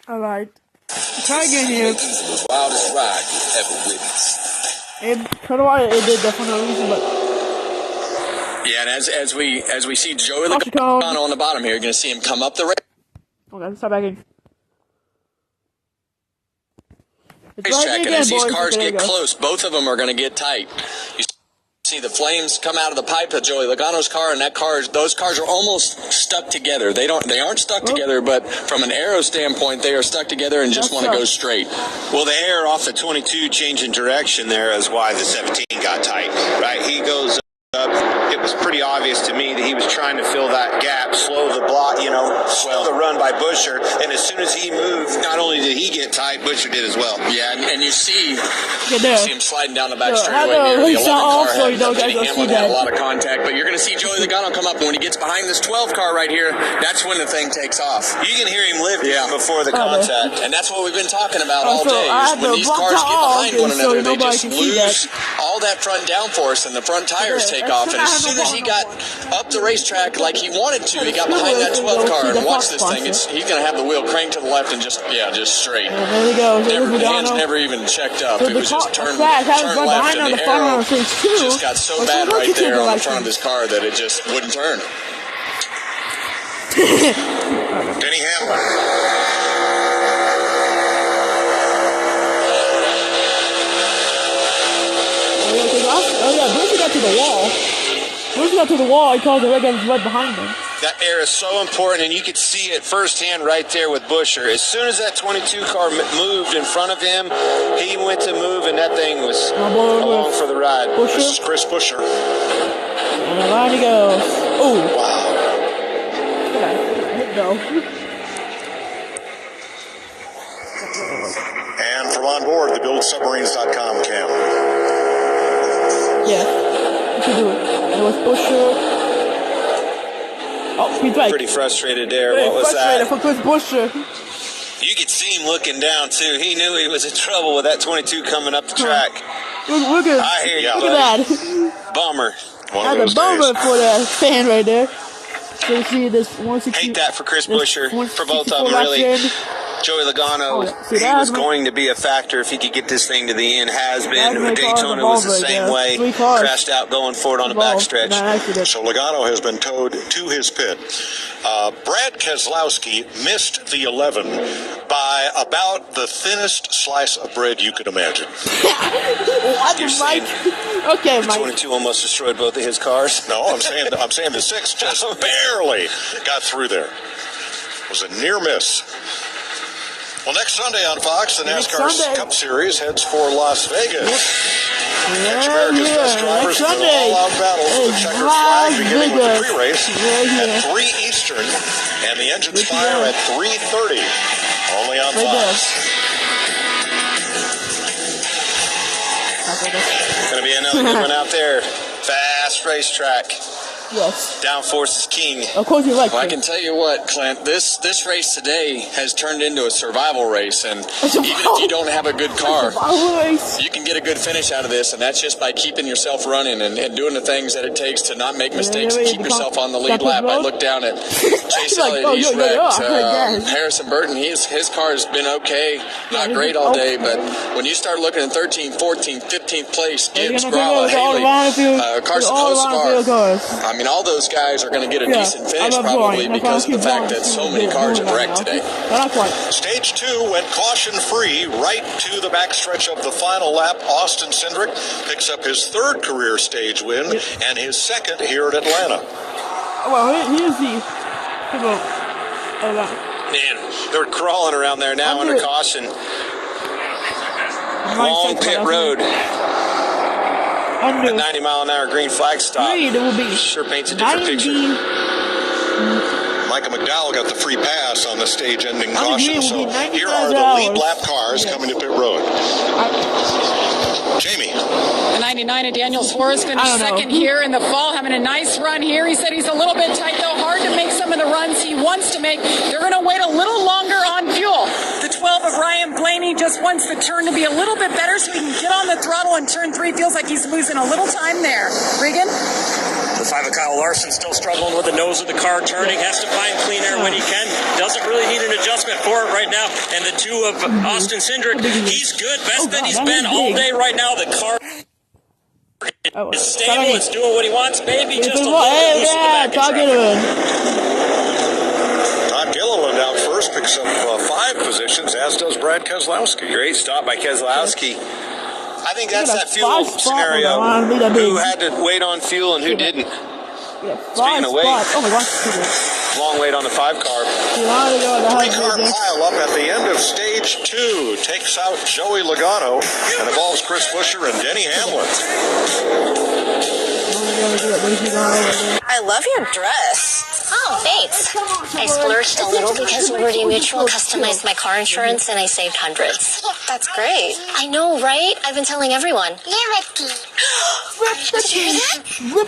Alright. Try again here. The wildest ride you've ever witnessed. It kind of why it did that for no reason, but. Yeah, and as we see Joey Logano on the bottom here, you're gonna see him come up the okay, stop back in. racetrack, and as these cars get close, both of them are gonna get tight. You see the flames come out of the pipe of Joey Logano's car, and those cars are almost stuck together. They aren't stuck together, but from an aero standpoint, they are stuck together and just want to go straight. Well, the air off the 22 changing direction there is why the 17 got tight, right? He goes up. It was pretty obvious to me that he was trying to fill that gap, slow the block, slow the run by Buescher. And as soon as he moved, not only did he get tight, Buescher did as well. Yeah, and you see him sliding down the back straightaway here. The 11 car had a lot of contact, but you're going to see Joey Logano come up, and when he gets behind this 12 car right here, that's when the thing takes off. You can hear him lifting before the contact. And that's what we've been talking about all day. Is when these cars get behind one another, they just lose all that front downforce, and the front tires take off. And as soon as he got up the racetrack like he wanted to, he got behind that 12 car, and watch this thing. He's going to have the wheel cranked to the left and just straight. There we go. The hands never even checked up. It was just turn left, and the arrow just got so bad right there on the front of this car that it just wouldn't turn. Denny Hamlin. Buescher got to the wall. Buescher got to the wall. He called the red guy right behind him. That air is so important, and you could see it firsthand right there with Buescher. As soon as that 22 car moved in front of him, he went to move, and that thing was along for the ride. This is Chris Buescher. And the line he goes. Oh. Wow. Hit though. And from on board the BuildSubmarines.com cam. Yeah, you can do it. And it was Buescher. Oh, he's right. Pretty frustrated there. What was that? For Chris Buescher. You could see him looking down, too. He knew he was in trouble with that 22 coming up the track. Look at, I hear you, look at that. Bummer. That's a bummer for that fan right there. So you see this 160. Hate that for Chris Buescher, for both of them, really. Joey Logano, he was going to be a factor if he could get this thing to the end. Has been. Daytona was the same way. Crashed out going forward on the backstretch. So Logano has been towed to his pit. Brad Keselowski missed the 11 by about the thinnest slice of bread you could imagine. Okay, Mike. 22 almost destroyed both of his cars. No, I'm saying the 6 just barely got through there. It was a near miss. Well, next Sunday on Fox, the NASCAR Cup Series heads for Las Vegas. Next America's Best Drivers in an all-out battle for the checkered flag, beginning with the pre-race at 3 Eastern, and the engines fire at 3:30, only on Fox. Going to be another good one out there. Fast racetrack. Yes. Downforce is king. Of course, you're right. Well, I can tell you what, Clint. This race today has turned into a survival race, and even if you don't have a good car, you can get a good finish out of this, and that's just by keeping yourself running and doing the things that it takes to not make mistakes and keep yourself on the lead lap. I looked down at Chase Elliott. He's wrecked. Harrison Burton, his car's been okay, not great all day, but when you start looking at 13th, 14th, 15th place, Gibbs, Gralla, Haley, Carson Hocevar, I mean, all those guys are going to get a decent finish probably because of the fact that so many cars have wrecked today. Stage 2 went caution-free right to the backstretch of the final lap. Austin Cindric picks up his 3rd career stage win and his 2nd here at Atlanta. Well, here's the... Man, they're crawling around there now under caution. Long pit road. A 90-mile-an-hour green flag stop. Sure paints a different picture. Micah McDowell got the free pass on the stage-ending caution. So here are the lead lap cars coming to pit road. Jamie. The 99 of Daniel Suarez finished second here in the fall, having a nice run here. He said he's a little bit tight, though. Hard to make some of the runs he wants to make. They're going to wait a little longer on fuel. The 12 of Ryan Blaney just just wants the turn to be a little bit better so he can get on the throttle, and turn 3 feels like he's losing a little time there. Regan? The 5 of Kyle Larson still struggling with the nose of the car turning, has to find clean air when he can. Doesn't really need an adjustment for it right now. And the 2 of Austin Cindric, he's good. Best that he's been all day right now. The car is stable. It's doing what he wants. Maybe just a little loose in the back of traffic. Todd Gilliland out first, picks up 5 positions, as does Brad Keselowski. Great stop by Keselowski. I think that's that fuel scenario. Who had to wait on fuel and who didn't? Speaking of wait, oh my gosh, long wait on the 5 car. 3-car pile up at the end of stage 2 takes out Joey Logano and involves Chris Buescher and Denny Hamlin. I love your dress. Oh, thanks. I splurged a little because Liberty Mutual customized my car insurance and I saved hundreds. That's great. I know, right? I've been telling everyone. Liberty. Did you hear that?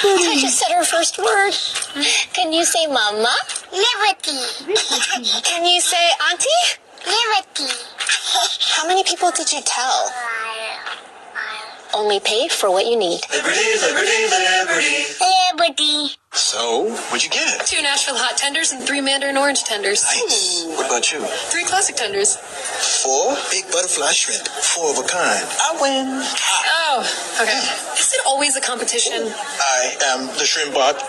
I just said her first word. Can you say mama? Liberty. Can you say auntie? Liberty. How many people did you tell? Only pay for what you need. Liberty, liberty, liberty. Liberty. So, what'd you get? 2 Nashville hot tenders and 3 Mandarin orange tenders. Nice. What about you? 3 classic tenders. 4 big butterfly shrimp, 4 of a kind. I win. Oh, okay. Is it always a competition? I am the shrimp bot.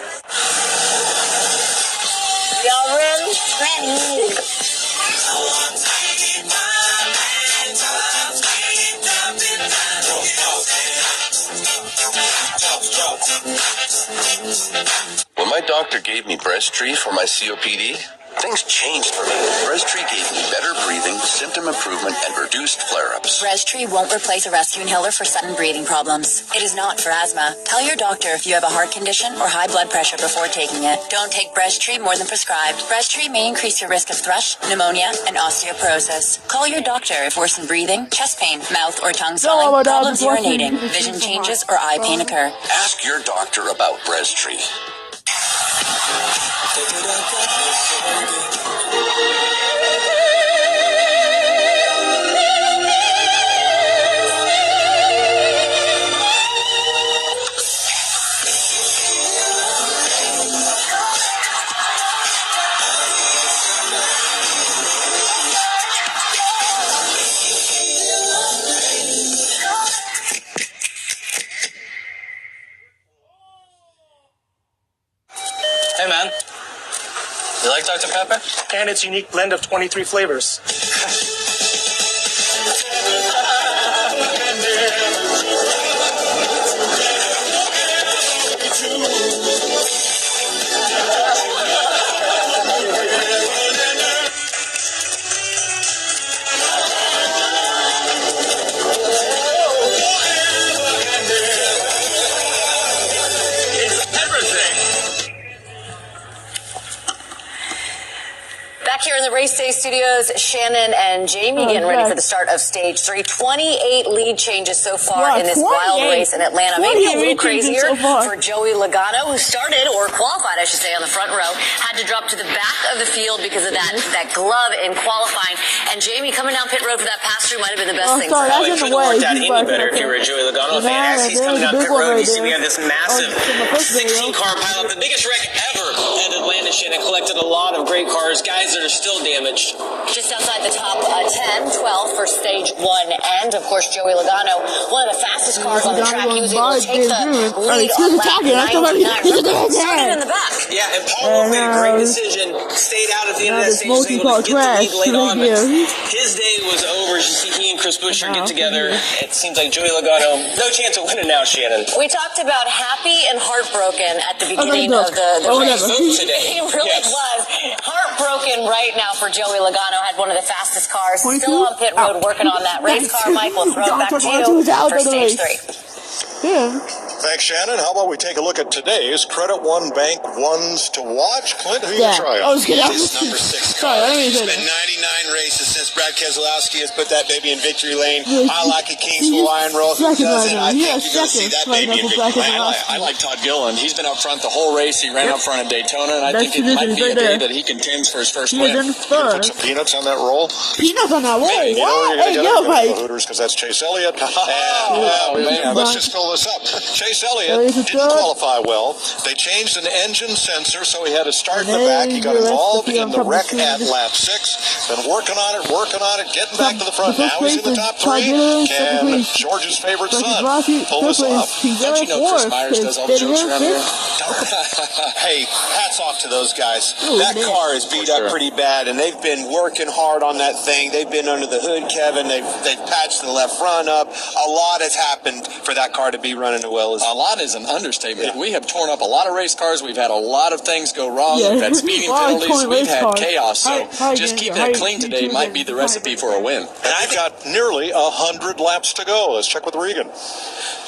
Y'all ready? Ready. When my doctor gave me Breasttree for my COPD, things changed for me. Breasttree gave me better breathing, symptom improvement, and reduced flare-ups. Breasttree won't replace a rescue inhaler for sudden breathing problems. It is not for asthma. Tell your doctor if you have a heart condition or high blood pressure before taking it. Don't take Breasttree more than prescribed. Breasttree may increase your risk of thrush, pneumonia, and osteoporosis. Call your doctor if worsened breathing, chest pain, mouth or tongue swelling, problems urinating, vision changes, or eye pain occur. Ask your doctor about Breasttree. Hey, man. You like Dr. Pepper? And its unique blend of 23 flavors. Back here in the Race Day studios, Shannon and Jamie getting ready for the start of stage 3. 28 lead changes so far in this wild race in Atlanta. Maybe a little crazier for Joey Logano, who started, or qualified, I should say, on the front row. Had to drop to the back of the field because of that glove in qualifying. And Jamie coming down pit road for that pass-through might have been the best thing for him. It couldn't have worked out any better if you were a Joey Logano fan. As he's coming down pit road, you see we have this massive 16-car pileup, the biggest wreck ever at Atlanta. Shannon collected a lot of great cars, guys that are still damaged. Just outside the top 10, 12 for stage 1. And, of course, Joey Logano, one of the fastest cars on the track. He was able to take the lead on lap 99. Started in the back. Yeah, and Paul made a great decision. Stayed out at the end of that stage, so able to get the lead late on. But his day was over. You see he and Chris Buescher get together. It seems like Joey Logano, no chance of winning now, Shannon. We talked about happy and heartbroken at the beginning of the race. Today. He really was heartbroken right now for Joey Logano. Had one of the fastest cars. Still on pit road working on that race car. Mike, we'll throw it back to you for stage 3. Yeah. Thanks, Shannon. How about we take a look at today's Credit One Bank ones to watch? Clint, who you try on? This number 6 car. It's been 99 races since Brad Keselowski has put that baby in victory lane. I like it, Kingsville Iron Roll. Who doesn't? I think you're going to see that baby in victory lane. I like Todd Gilliland. He's been up front the whole race. He ran up front at Daytona, and I think it might be a day that he contends for his first win. Put some peanuts on that roll. Peanuts on that roll? You know, you're going to get Mike. Hooters because that's Chase Elliott. Let's just fill this up. Chase Elliott didn't qualify well. They changed an engine sensor, so he had to start in the back. He got involved in the wreck at lap 6. Been working on it, getting back to the front. Now he's in the top 3. Can George's favorite son pull this off? Don't you know Chris Myers does all the jokes around here? Hey, hats off to those guys. That car is beat up pretty bad, and they've been working hard on that thing. They've been under the hood, Kevin. They've patched the left front up. A lot has happened for that car to be running as well as a lot is an understatement. Yeah. We have torn up a lot of race cars. We've had a lot of things go wrong. We've had speeding penalties. We've had chaos. So just keeping it clean today might be the recipe for a win. And I've got nearly 100 laps to go. Let's check with Regan.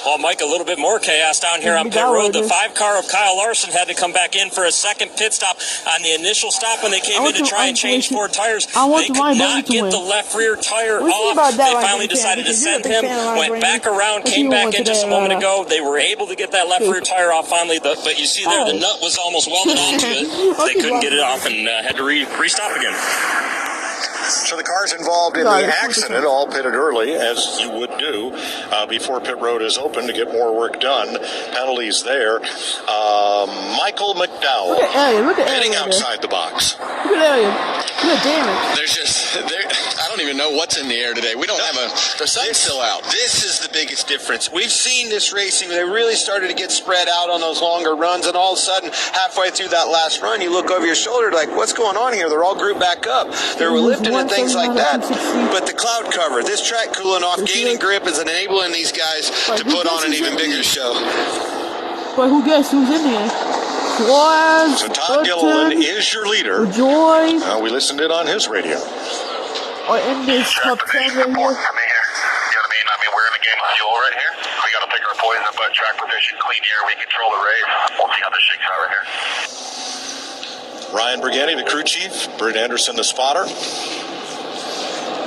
Well, Mike, a little bit more chaos down here on pit road. The 5 car of Kyle Larson had to come back in for a second pit stop on the initial stop when they came in to try and change 4 tires. They could not get the left rear tire off. They finally decided to send him, went back around, came back in just a moment ago. They were able to get that left rear tire off finally, but you see there, the nut was almost welded onto it. They couldn't get it off and had to restop again. So the cars involved in the accident all pitted early, as you would do before pit road is open to get more work done. Penalties there. Michael McDowell pitting outside the box. Look at Elliott. Good damage. There's just, I don't even know what's in the air today. We don't have the sun's still out. This is the biggest difference. We've seen this racing. They really started to get spread out on those longer runs, and all of a sudden, halfway through that last run, you look over your shoulder like, what's going on here? They're all grouped back up. They were lifting and things like that. But the cloud cover, this track cooling off, gaining grip is enabling these guys to put on an even bigger show. But who guess who's in there? So Todd Gilliland is your leader. Joy. We listened in on his radio. Or in this top 10 right here. You know what I mean? We're in a game of fuel right here. We got to pick our poison, but track position, clean air, we control the race. We'll see how this shakes out right here. Ryan Briganti, the crew chief. Britt Anderson, the spotter.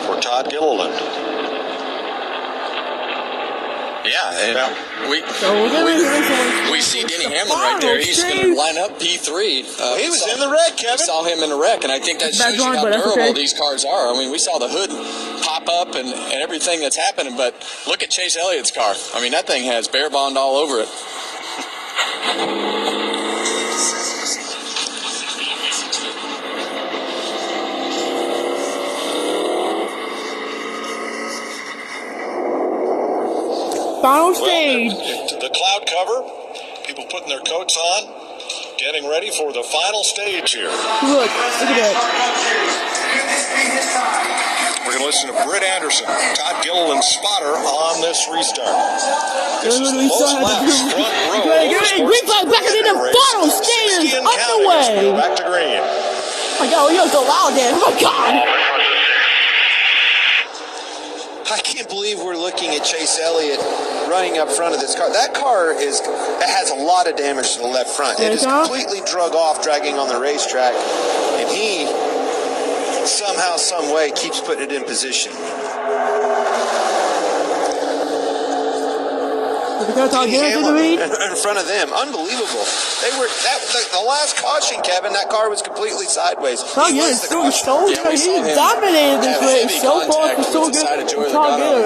For Todd Gilliland. Yeah, and we see Denny Hamlin right there. He's going to line up P3. He was in the wreck, Kevin. We saw him in the wreck, and I think that shows you how durable these cars are. I mean, we saw the hood pop up and everything that's happening, but look at Chase Elliott's car. I mean, that thing has Bear Bond all over it. Final stage. The cloud cover, people putting their coats on, getting ready for the final stage here. Look at that. We're going to listen to Britt Anderson, Todd Gilliland's spotter, on this restart. This is the most laps front row. Green flag back in the final stage is underway. Back to green. Oh my God, you're so loud there. Oh my God. I can't believe we're looking at Chase Elliott running up front of this car. That car has a lot of damage to the left front. It is completely drug off, dragging on the racetrack, and he somehow, some way keeps putting it in position. In front of them, unbelievable. They were the last caution, Kevin. That car was completely sideways. He dominated this race so far. So good.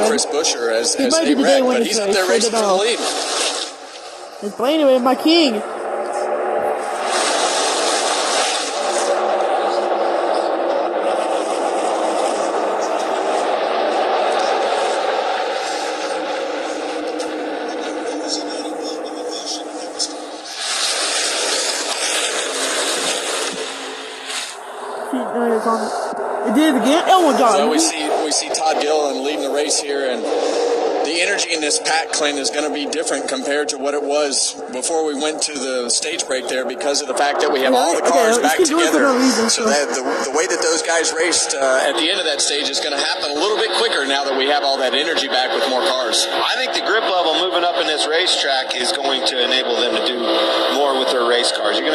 Chris Buescher as they wreck, but he's up there racing for the lead. He's playing it with my king. It did it again. Oh my God! So we see Todd Gilliland leading the race here, and the energy in this pack, Clint, is going to be different compared to what it was before we went to the stage break there because of the fact that we have all the cars back together. So that the way that those guys raced at the end of that stage is going to happen a little bit quicker now that we have all that energy back with more cars. I think the grip level moving up in this racetrack is going to enable them to do more with their race cars. You're going to